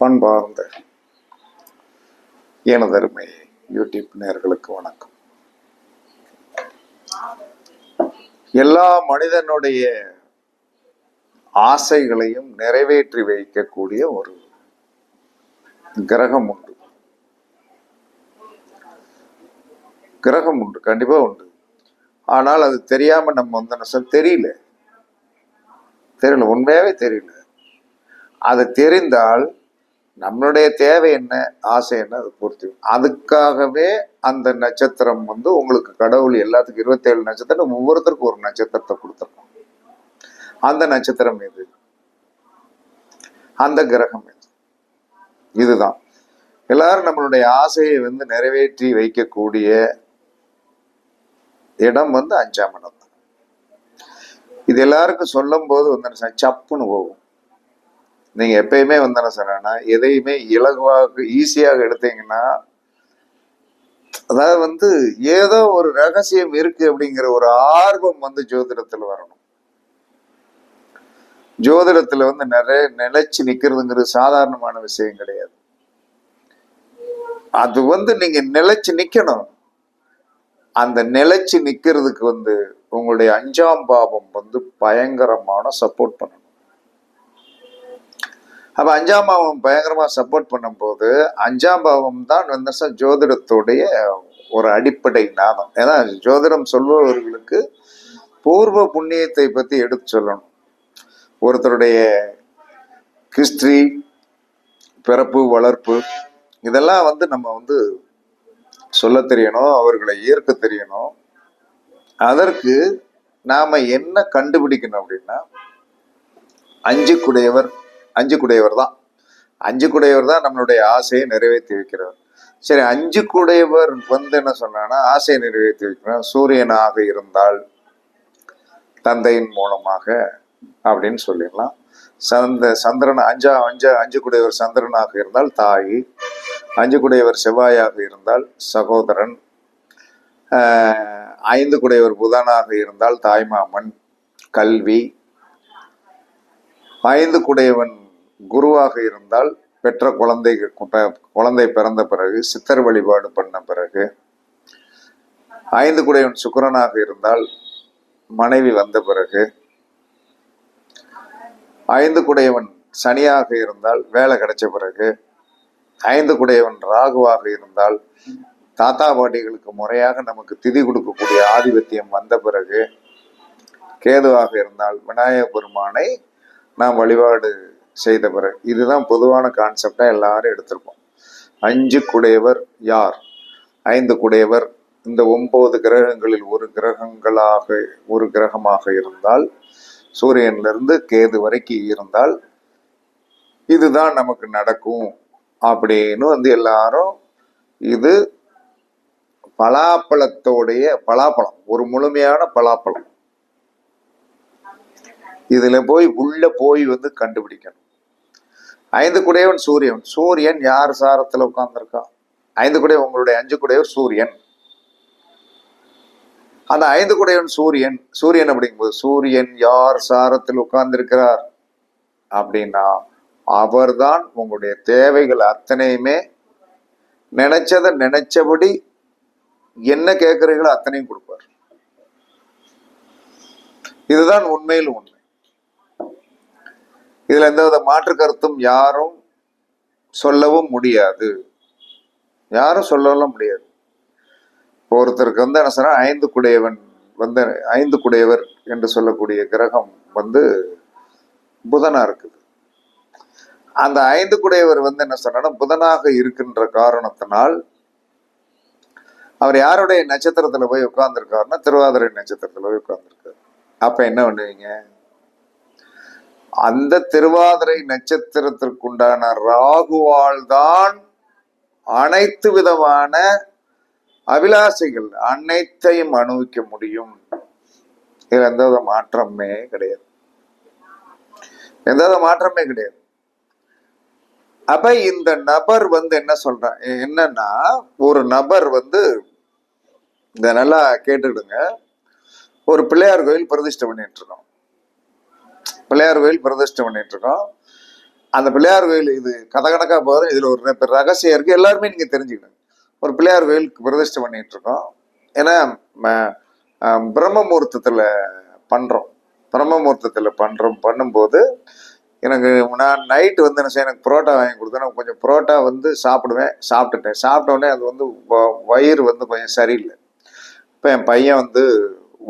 பண்பார்ந்த எனதருமை யூடியூப் நேயர்களுக்கு வணக்கம். எல்லா மனிதனுடைய ஆசைகளையும் நிறைவேற்றி வைக்கக்கூடிய ஒரு கிரகம் உண்டு. கண்டிப்பா உண்டு. ஆனால் அது தெரியாம நம்ம தெரியல உண்மையாவே தெரியல. அது தெரிந்தால் நம்மளுடைய தேவை என்ன, ஆசை என்ன, அது பூர்த்தி. அதுக்காகவே அந்த நட்சத்திரம் உங்களுக்கு கடவுள் எல்லாத்துக்கும் 27 நட்சத்திரம், ஒவ்வொருத்தருக்கும் ஒரு நட்சத்திரத்தை கொடுத்துருக்கோம். அந்த நட்சத்திரம் எது, அந்த கிரகம் எது, இதுதான் எல்லாரும் நம்மளுடைய ஆசையை நிறைவேற்றி வைக்கக்கூடிய இடம் 5ஆம் இடம் தான். இது எல்லாருக்கும் சொல்லும் போது சப்புன்னு போகும். நீங்க எப்பயுமே சொன்னா எதையுமே இலகுவாக ஈஸியாக எடுத்தீங்கன்னா, அதாவது ஏதோ ஒரு ரகசியம் இருக்கு அப்படிங்கிற ஒரு ஆர்வம் ஜோதிடத்துல வரணும். ஜோதிடத்துல நிறைய நிலைச்சு நிக்கிறதுங்கிறது சாதாரணமான விஷயம் கிடையாது. அது நீங்க நிலைச்சு நிக்கணும். அந்த நிலைச்சு நிக்கிறதுக்கு உங்களுடைய 5ஆம் பாவம் பயங்கரமான சப்போர்ட் பண்ணணும். அப்ப 5ஆம் பாவம் பயங்கரமா சப்போர்ட் பண்ணும் போது 5ஆம் பாவம் தான் ஜோதிடத்துடைய ஒரு அடிப்படை நாதம். ஏன்னா ஜோதிடம் சொல்பவர்களுக்கு பூர்வ புண்ணியத்தை பத்தி எடுத்து சொல்லணும். ஒருத்தருடைய ஹிஸ்டரி, பிறப்பு, வளர்ப்பு, இதெல்லாம் நம்ம சொல்ல தெரியணும், அவர்களை ஏற்க தெரியணும். அதற்கு நாம என்ன கண்டுபிடிக்கணும் அப்படின்னா, அஞ்சு குடையவர் தான் நம்மளுடைய ஆசையை நிறைவேற்றி வைக்கிறவர். சரி, 5 குடையவர் என்ன சொன்னா ஆசையை நிறைவேற்றி வைக்கிறார். சூரியனாக இருந்தால் தந்தையின் மூலமாக அப்படின்னு சொல்லிடலாம். சந்திரன் 5 குடையவர் சந்திரனாக இருந்தால் தாய், 5 குடையவர் செவ்வாயாக இருந்தால் சகோதரன், 5 குடையவர் புதனாக இருந்தால் தாய்மாமன், கல்வி, 5 குடையவன் குருவாக இருந்தால் பெற்ற குழந்தை பிறந்த பிறகு, சித்தர் வழிபாடு பண்ண பிறகு, 5 குடையவன் சுக்கிரனாக இருந்தால் மனைவி வந்த பிறகு, 5 குடையவன் சனியாக இருந்தால் வேலை கிடைச்ச பிறகு, 5 குடையவன் ராகுவாக இருந்தால் தாத்தா பாட்டிகளுக்கு முறையாக நமக்கு திதி கொடுக்கக்கூடிய ஆதிபத்தியம் வந்த பிறகு, கேதுவாக இருந்தால் விநாயக பெருமானை நாம் வழிபாடு செய்த பிறகு. இதுதான் பொதுவான கான்செப்டா எல்லாரும் எடுத்திருப்போம். 5 குடையவர் யார்? 5 குடையவர் இந்த 9 கிரகங்களில் ஒரு கிரகமாக இருந்தால், சூரியனிலிருந்து கேது வரைக்கும் இருந்தால் இதுதான் நமக்கு நடக்கும் அப்படின்னு எல்லாரும், இது பலாப்பழம், ஒரு முழுமையான பலாப்பழம். இதுல உள்ள போய் கண்டுபிடிக்கணும். 5 குடையவன் சூரியன் யார் சாரத்துல உட்கார்ந்துருக்கா? 5 குடையவன், உங்களுடைய 5 குடையவர் சூரியன். அந்த 5 குடையவன் சூரியன் அப்படிங்கும்போது சூரியன் யார் சாரத்தில் உட்கார்ந்திருக்கிறார் அப்படின்னா, அவர்தான் உங்களுடைய தேவைகள் அத்தனையுமே நினைச்சபடி என்ன கேட்கிறீங்களோ அத்தனையும் கொடுப்பார். இதுதான் உண்மையில் உண்மை. இதுல எந்தவித மாற்று கருத்தும் யாரும் சொல்லவும் முடியாது. ஒருத்தருக்கு என்ன சொன்னா 5 குடையவன் 5 குடையவர் என்று சொல்லக்கூடிய கிரகம் புதனா இருக்குது. அந்த 5 குடையவர் என்ன சொன்னா புதனாக இருக்கின்ற காரணத்தினால் அவர் யாருடைய நட்சத்திரத்துல போய் உட்கார்ந்துருக்காருன்னா திருவாதிரை நட்சத்திரத்துல போய் உட்கார்ந்துருக்காரு. அப்ப என்ன பண்ணுவீங்க? அந்த திருவாதிரை நட்சத்திரத்திற்குண்டான ராகுவால் தான் அனைத்து விதமான அபிலாசைகள் அனைத்தையும் அனுபவிக்க முடியும். இதுல எந்த மாற்றமே கிடையாது. அப்ப இந்த நபர் என்ன சொல்றான் என்னன்னா, ஒரு நபர் இந்த நல்லா கேட்டுடுங்க, ஒரு பிள்ளையார் கோயில் பிரதிஷ்டை பண்ணிட்டு இருக்கோம். அந்த பிள்ளையார் கோயில் இது கதை கணக்கா போகுது. இதுல ஒரு ரகசியம் இருக்கு, எல்லாருமே நீங்க தெரிஞ்சுக்கணும். ஒரு பிள்ளையார் கோயிலுக்கு பிரதிஷ்டை பண்ணிட்டு இருக்கோம். ஏன்னா பிரம்ம முகூர்த்தத்துல பண்றோம். பிரம்ம முகூர்த்தத்துல பண்ணும்போது எனக்கு நான் நைட்டு வந்து என்ன செய்ய, எனக்கு புரோட்டா வாங்கி கொடுத்தேன். கொஞ்சம் புரோட்டா வந்து சாப்பிட்டுட்டேன். சாப்பிட்டோடனே அது வந்து வயிறு வந்து கொஞ்சம் சரியில்லை. இப்போ என் பையன் வந்து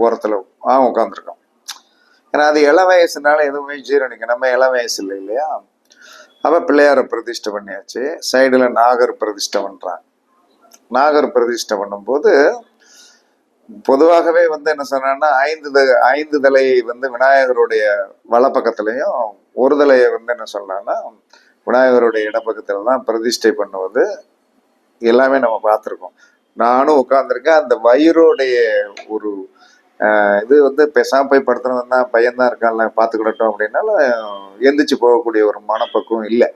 ஓரத்தில் உட்காந்துருக்கான். ஏன்னா அது இளம் வயசுனால எதுவுமே ஜீரணிக்க, நம்ம இளம் வயசு இல்லை இல்லையா. அப்போ பிள்ளையாரை பிரதிஷ்டை பண்ணியாச்சு. சைடில் நாகர் பிரதிஷ்டை பண்ணுறான். நாகர் பிரதிஷ்டை பண்ணும்போது பொதுவாகவே வந்து என்ன சொன்னா, ஐந்து தலையை வந்து விநாயகருடைய வலப்பக்கத்துலையும் ஒரு தலையை வந்து என்ன சொல்லலாம்னா விநாயகருடைய இடப்பக்கத்துல தான் பிரதிஷ்டை பண்ணுவது எல்லாமே நம்ம பார்த்துருக்கோம். நானும் உட்காந்துருக்கேன். அந்த வயிறுடைய ஒரு இது வந்து பேசாம போய் படுத்துறவன் தான், பையன்தான் இருக்கான்ல பார்த்துக்கிடட்டும் அப்படின்னால எந்திரிச்சு போகக்கூடிய ஒரு மனப்பக்குவம் இல்லை.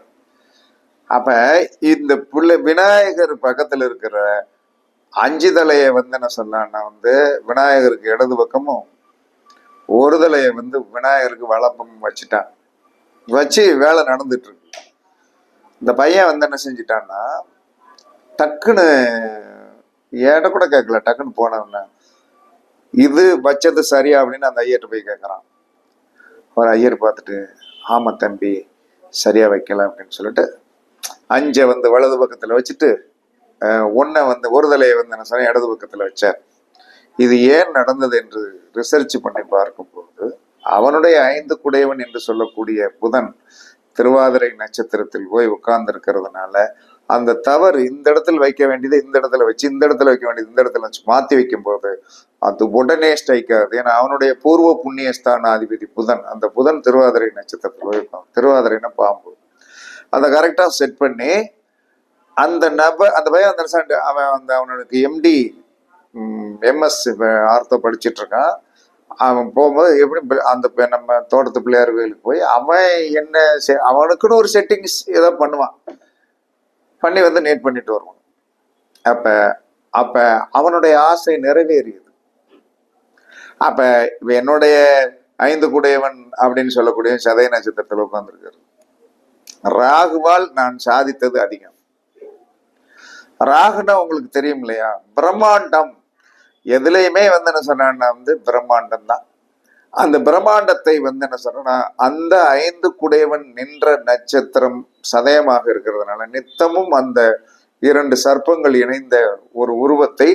அப்ப இந்த விநாயகர் பக்கத்துல இருக்கிற 5 தலையை வந்து என்ன சொன்னான்னா வந்து விநாயகருக்கு இடது பக்கமும் ஒரு தலையை வந்து விநாயகருக்கு வலப்பமும் வச்சுட்டான். வச்சு வேலை நடந்துட்டு இருக்கு. இந்த பையன் வந்து என்ன செஞ்சிட்டான்னா டக்குன்னு ஏட்ட கூட கேட்கல, டக்குன்னு போனவன இது வச்சது சரியா அப்படின்னு அந்த ஐயர்கிட்ட போய் கேட்குறான். ஒரு ஐயர் பார்த்துட்டு ஆமா தம்பி சரியா வைக்கல அப்படின்னு சொல்லிட்டு 5 வந்து வலது பக்கத்துல வச்சுட்டு ஒன்றை வந்து ஒரு தலையை வந்து என்ன சொன்ன இடது பக்கத்துல வச்சார். இது ஏன் நடந்தது என்று ரிசர்ச் பண்ணி பார்க்கும்போது அவனுடைய 5 குடையவன் என்று சொல்லக்கூடிய புதன் திருவாதிரை நட்சத்திரத்தில் போய் உட்கார்ந்து இருக்கிறதுனால அந்த தவறு இந்த இடத்துல வைக்க வேண்டியது இந்த இடத்துல வச்சு, இந்த இடத்துல வைக்க வேண்டியது இந்த இடத்துல வச்சு மாத்தி வைக்கும் போது அது உடனே ஸ்ட்ரைக் ஆகுது. ஏன்னா அவனுடைய பூர்வ புண்ணியஸ்தான அதிபதி புதன். அந்த புதன் திருவாதிரை நட்சத்திரத்தில் போய் திருவாதிரைன்னா பாம்பு. அதை கரெக்டா செட் பண்ணி அந்த பையன் அந்த அவன் வந்து அவனுக்கு எம்டி எம்எஸ் ஆர்த்தோ படிச்சுட்டு இருக்கான். அவன் போகும்போது எப்படி அந்த நம்ம தோட்டத்து பிள்ளையார் கோயிலுக்கு போய் அவன் என்ன அவனுக்குன்னு ஒரு செட்டிங்ஸ் ஏதோ பண்ணுவான், பண்ணி வந்து நேட் பண்ணிட்டு வருவான். அப்ப அவனுடைய ஆசை நிறைவேறியது. அப்ப என்னுடைய 5 குடையவன் அப்படின்னு சொல்லக்கூடிய சதய நட்சத்திரத்தில் உட்கார்ந்துருக்காரு. ராகுவால் நான் சாதித்தது அதிகம். ராகுனா உங்களுக்கு தெரியும் இல்லையா, பிரம்மாண்டம். எதுலையுமே வந்து என்ன சொன்னா வந்து பிரம்மாண்டம் தான். அந்த பிரம்மாண்டத்தை வந்து என்ன சொன்னா அந்த 5 குடையவன் நின்ற நட்சத்திரம் சதயமாக இருக்கிறதுனால நித்தமும் அந்த 2 சர்ப்பங்கள் இணைந்த ஒரு உருவத்தை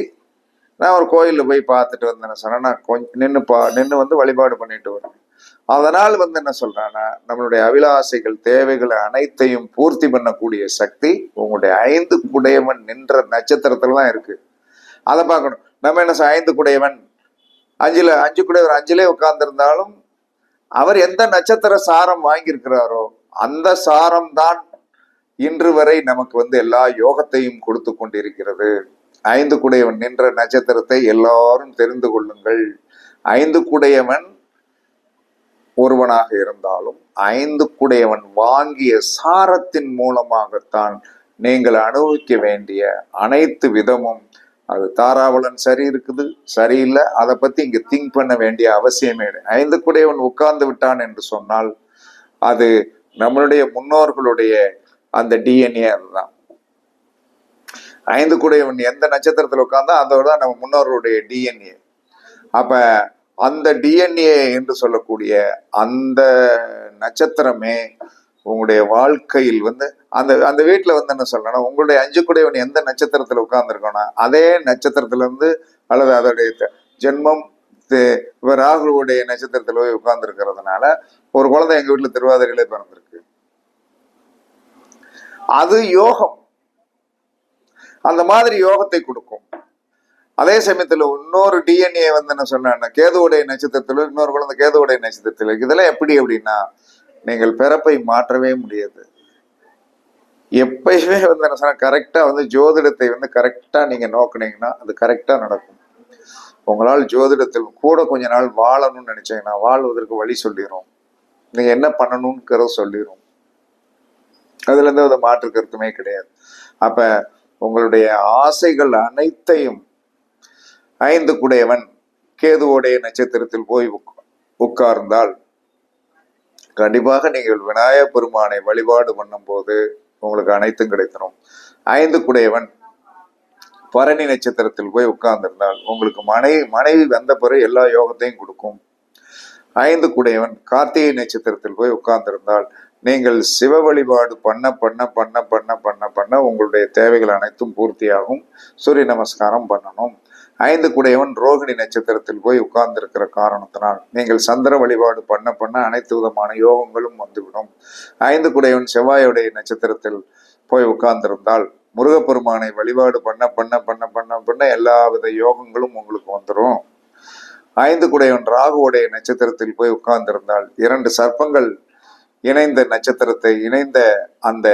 நான் ஒரு கோயிலில் போய் பார்த்துட்டு வந்து என்ன சொன்னா நான் கொஞ்சம் நின்று வந்து வழிபாடு பண்ணிட்டு வருவேன். அதனால் வந்து என்ன சொல்றான்னா நம்மளுடைய அபிலாசைகள் தேவைகளை அனைத்தையும் பூர்த்தி பண்ணக்கூடிய சக்தி உங்களுடைய 5 குடையவன் நின்ற நட்சத்திரத்துல தான் இருக்கு. அதை பார்க்கணும். நம்ம என்ன 5 குடையவன் 5 குடையவர் 5லே உட்கார்ந்திருந்தாலும் அவர் எந்த நட்சத்திர சாரம் வாங்கியிருக்கிறாரோ அந்த சாரம் தான் இன்று வரை நமக்கு வந்து எல்லா யோகத்தையும் கொடுத்து கொண்டிருக்கிறது. 5 குடையவன் நின்ற நட்சத்திரத்தை எல்லாரும் தெரிந்து கொள்ளுங்கள். 5 குடையவன் ஒருவனாக இருந்தாலும் 5 குடையவன் வாங்கிய சாரத்தின் மூலமாகத்தான் நீங்கள் அனுபவிக்க வேண்டிய அனைத்து விதமும். அது தாராவளன் சரி இருக்குது சரியில்லை, அதை பத்தி இங்க திங்க் பண்ண வேண்டிய அவசியமே இல்லை. 5 குடையவன் உட்கார்ந்து விட்டான் என்று சொன்னால் அது நம்மளுடைய முன்னோர்களுடைய அந்த டிஎன்ஏ. அதுதான் 5 குடையவன் எந்த நட்சத்திரத்தில் உட்கார்ந்தா அதோட நம்ம முன்னோர்களுடைய டிஎன்ஏ. அப்ப அந்த டிஎன்ஏ என்று சொல்லக்கூடிய அந்த நட்சத்திரமே உங்களுடைய வாழ்க்கையில் வந்து அந்த அந்த வீட்டுல வந்து என்ன சொல்லணும், உங்களுடைய 5 குடையவன் எந்த நட்சத்திரத்துல உட்கார்ந்துருக்கோன்னா அதே நட்சத்திரத்துல இருந்து அல்லது அதோடைய ஜென்மம் ராகுலுடைய நட்சத்திரத்துல போய் உட்கார்ந்து இருக்கிறதுனால ஒரு குழந்தை எங்க வீட்டுல திருவாதிரையிலே பிறந்திருக்கு. அது யோகம். அந்த மாதிரி யோகத்தை கொடுக்கும். அதே சமயத்துல இன்னொரு டிஎன்ஏ வந்து என்ன சொன்னா கேதுவுடைய நட்சத்திரத்துல இன்னொரு குழந்தை கேதுவுடைய நட்சத்திரத்துல இதெல்லாம் எப்படி அப்படின்னா நீங்கள் பிறப்பை மாற்றவே முடியாது. எப்பயுமே வந்து என்ன சொன்னா கரெக்டா வந்து ஜோதிடத்தை வந்து கரெக்டா நீங்க நோக்குனீங்கன்னா அது கரெக்டா நடக்கும். உங்களால் ஜோதிடத்தில் கூட கொஞ்ச நாள் வாழணும்னு நினைச்சீங்கன்னா வாழ்வதற்கு வழி சொல்லிடும். நீங்க என்ன பண்ணணும்ங்கிறத சொல்லிடும். அதுல இருந்து அதை மாற்று கருத்துமே கிடையாது. அப்ப உங்களுடைய ஆசைகள் அனைத்தையும் 5 குடையவன் கேதுவோடைய நட்சத்திரத்தில் போய் உட்கார்ந்தால் கண்டிப்பாக நீங்கள் விநாயகப் பெருமானை வழிபாடு பண்ணும் போது உங்களுக்கு அனைத்தும் கிடைத்தரும். 5 குடையவன் பரணி நட்சத்திரத்தில் போய் உட்கார்ந்திருந்தால் உங்களுக்கு மனைவி வந்த பிறகு எல்லா யோகத்தையும் கொடுக்கும். 5 குடையவன் கார்த்திகை நட்சத்திரத்தில் போய் உட்கார்ந்திருந்தால் நீங்கள் சிவ வழிபாடு பண்ண பண்ண பண்ண பண்ண பண்ண பண்ண உங்களுடைய தேவைகள் அனைத்தும் பூர்த்தியாகும். சூரிய நமஸ்காரம் பண்ணணும். 5 குடையவன் ரோகிணி நட்சத்திரத்தில் போய் உட்கார்ந்திருக்கிற காரணத்தினால் நீங்கள் சந்திர வழிபாடு பண்ண பண்ண அனைத்து விதமான யோகங்களும் வந்துவிடும். 5 குடையவன் செவ்வாயுடைய நட்சத்திரத்தில் போய் உட்கார்ந்திருந்தால் முருகப்பெருமானை வழிபாடு பண்ண பண்ண பண்ண பண்ண பண்ண எல்லா வித யோகங்களும் உங்களுக்கு வந்துடும். 5 குடையவன் ராகுவுடைய நட்சத்திரத்தில் போய் உட்கார்ந்திருந்தால் 2 சர்ப்பங்கள் இணைந்த நட்சத்திரத்தை இணைந்த அந்த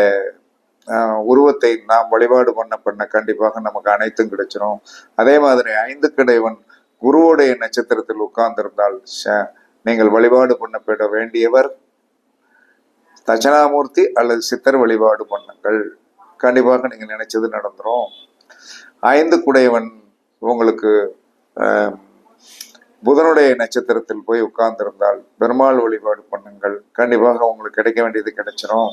உருவத்தை நாம் வழிபாடு பண்ண பண்ண கண்டிப்பாக நமக்கு அனைத்தும் கிடைச்சிடும். அதே மாதிரி 5 குடையவன் குருவுடைய நட்சத்திரத்தில் உட்கார்ந்திருந்தால் நீங்கள் வழிபாடு பண்ணப்பட வேண்டியவர் தட்சணாமூர்த்தி அல்லது சித்தர் வழிபாடு பண்ணுங்கள். கண்டிப்பாக நீங்க நினைச்சது நடந்துரும். 5 குடையவன் உங்களுக்கு புதனுடைய நட்சத்திரத்தில் போய் உட்கார்ந்திருந்தால் பெருமாள் வழிபாடு பண்ணுங்கள். கண்டிப்பாக உங்களுக்கு கிடைக்க வேண்டியது கிடைச்சிடும்.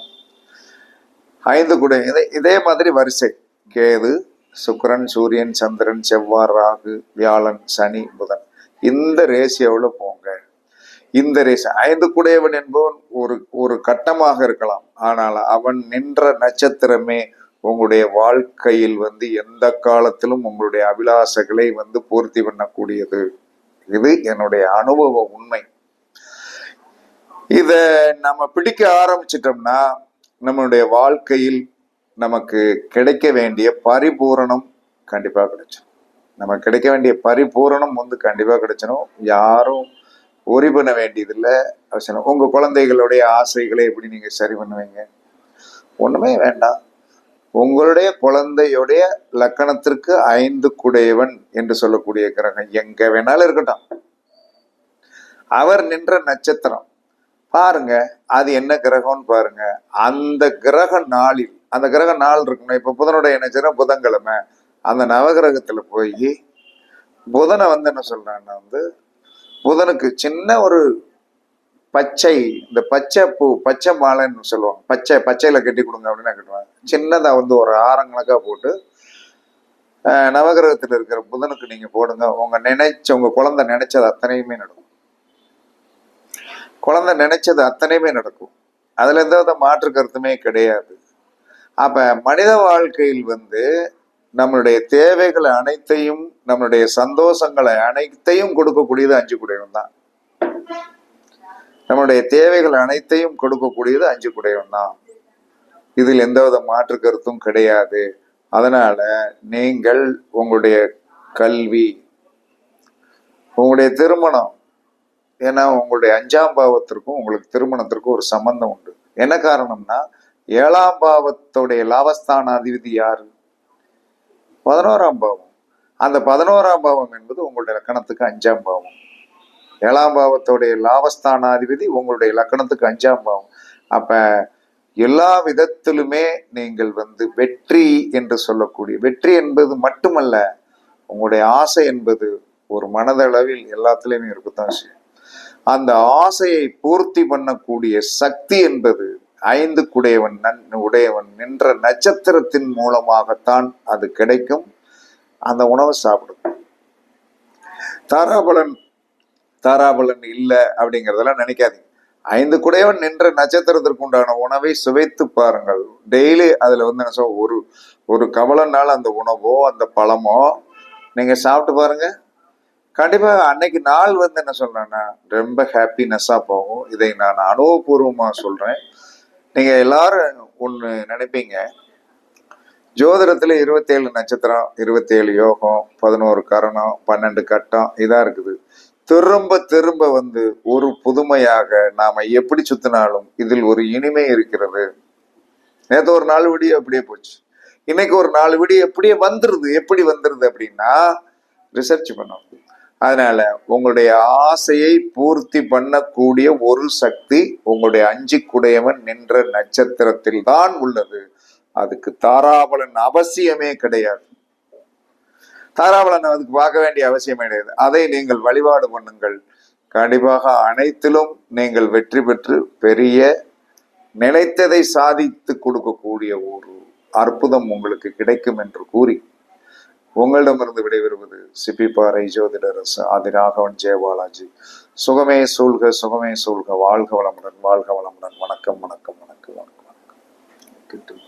5 குடையவன் இதே மாதிரி வரிசை கேது, சுக்கிரன், சூரியன், சந்திரன், செவ்வாய், ராகு, வியாழன், சனி, புதன் இந்த ரேசியோவில் போங்க. இந்த ரேசி 5 குடையவன் என்பவன் ஒரு கட்டமாக இருக்கலாம். ஆனால் அவன் நின்ற நட்சத்திரமே உங்களுடைய வாழ்க்கையில் எந்த காலத்திலும் உங்களுடைய அபிலாசைகளை பூர்த்தி பண்ணக்கூடியது. இது என்னுடைய அனுபவ உண்மை. இத நம்ம பிடிக்க ஆரம்பிச்சிட்டோம்னா நம்மளுடைய வாழ்க்கையில் நமக்கு கிடைக்க வேண்டிய பரிபூரணம் கண்டிப்பா கிடைச்சிடும். நமக்கு கிடைக்க வேண்டிய பரிபூரணம் கண்டிப்பா கிடைச்சிடும். யாரும் ஒரி பண்ண வேண்டியதில்லை. அவசியம் உங்க குழந்தைகளுடைய ஆசைகளை எப்படி நீங்க சரி பண்ணுவீங்க? ஒண்ணுமே வேண்டாம். உங்களுடைய குழந்தையுடைய லக்கணத்திற்கு 5 குடையவன் என்று சொல்லக்கூடிய கிரகம் எங்க வேணாலும் இருக்கட்டும், அவர் நின்ற நட்சத்திரம் பாருங்க, அது என்ன கிரகம்னு பாருங்க. அந்த கிரக நாளில் அந்த கிரக நாள் இருக்கணும். இப்ப புதனுடைய நட்சத்திரம் புதன்கிழமை, அந்த நவகிரகத்துல போய் புதனை என்ன சொல்றான்னா புதனுக்கு சின்ன ஒரு பச்சை, இந்த பச்சை பூ, பச்சை மாலைன்னு சொல்லுவாங்க, பச்சையில கட்டி கொடுங்க அப்படின்னு கட்டுவாங்க. சின்னதா ஒரு ஆரங்கணக்கா போட்டு நவகிரகத்துல இருக்கிற புதனுக்கு நீங்க போடுங்க. உங்க குழந்தை நினைச்சது அத்தனையுமே நடக்கும். குழந்தை நினைச்சது அத்தனையுமே நடக்கும். அதுல எந்த மாற்று கருத்துமே கிடையாது. அப்ப மனித வாழ்க்கையில் நம்மளுடைய தேவைகளை அனைத்தையும், நம்மளுடைய சந்தோஷங்களை அனைத்தையும் கொடுக்கக்கூடியது 5 குடையவன் தான். நம்மளுடைய தேவைகள் அனைத்தையும் கொடுக்கக்கூடியது 5 குடையவன் தான். இதில் எந்தவித மாற்று கருத்தும் கிடையாது. அதனால நீங்கள் உங்களுடைய கல்வி, உங்களுடைய திருமணம், ஏன்னா உங்களுடைய 5ஆம் பாவத்திற்கும் உங்களுக்கு திருமணத்திற்கும் ஒரு சம்பந்தம் உண்டு. என்ன காரணம்னா 7ஆம் பாவத்துடைய லாபஸ்தானாதிபதி யாரு? 11ஆம் பாவம். அந்த 11ஆம் பாவம் என்பது உங்களுடைய லக்கணத்துக்கு 5ஆம் பாவம். 7ஆம் பாவத்துடைய லாபஸ்தானாதிபதி உங்களுடைய லக்கணத்துக்கு 5ஆம் பாவம். அப்ப எல்லா விதத்திலுமே நீங்கள் வெற்றி என்று சொல்லக்கூடிய, வெற்றி என்பது மட்டுமல்ல, உங்களுடைய ஆசை என்பது ஒரு மனதளவில் எல்லாத்துலயுமே இருக்குதான் செய்யும். அந்த ஆசையை பூர்த்தி பண்ணக்கூடிய சக்தி என்பது 5 குடையவன் உடையவன் நின்ற நட்சத்திரத்தின் மூலமாகத்தான் அது கிடைக்கும். அந்த உணவை சாப்பிடும். தாராபலன் இல்லை அப்படிங்கிறதெல்லாம் நினைக்காதீங்க. 5 குடையவன் நின்ற நட்சத்திரத்திற்கு உண்டான உணவை சுவைத்து பாருங்கள். டெய்லி அதுல ஒரு கவலைனால அந்த உணவோ அந்த பழமோ நீங்க சாப்பிட்டு பாருங்க. கண்டிப்பா அன்னைக்கு நாள் என்ன சொல்றேன்னா ரொம்ப ஹாப்பினஸ்ஸா போகும். இதை நான் அனுபவபூர்வமா சொல்றேன். நீங்க எல்லாரும் ஒண்ணு நினைப்பீங்க, ஜோதிடத்துல 27 நட்சத்திரம், 27 யோகம், 11 கரணம், 12 கட்டம் இதா இருக்குது. திரும்ப திரும்ப ஒரு புதுமையாக நாம எப்படி சுத்தினாலும் இதில் ஒரு இனிமை இருக்கிறது. நேற்று ஒரு 4 வீடியோ அப்படியே போச்சு, இன்னைக்கு ஒரு 4 வீடியோ எப்படியே வந்துருது. எப்படி வந்துருது அப்படின்னா ரிசர்ச் பண்ணணும். அதனால உங்களுடைய ஆசையை பூர்த்தி பண்ணக்கூடிய ஒரு சக்தி உங்களுடைய 5 குடையவன் நின்ற நட்சத்திரத்தில் தான் உள்ளது. அதுக்கு தாராபலன் அவசியமே கிடையாது. தாராபலன் அதுக்கு பார்க்க வேண்டிய அவசியமே கிடையாது. அதை நீங்கள் வழிபாடு பண்ணுங்கள். கண்டிப்பாக அனைத்திலும் நீங்கள் வெற்றி பெற்று பெரிய நினைத்ததை சாதித்து கொடுக்கக்கூடிய ஒரு அற்புதம் உங்களுக்கு கிடைக்கும் என்று கூறி உங்களிடமிருந்து விடைபெறுவது சிப்பிப்பாறை ஜோதிடரசு ஆதிராகவன் ஜெயபாலாஜி. சுகமே சூழ்க, சுகமே சூழ்க. வாழ்க வளமுடன், வாழ்க வளமுடன். வணக்கம், வணக்கம், வணக்கம், வணக்கம், வணக்கம்.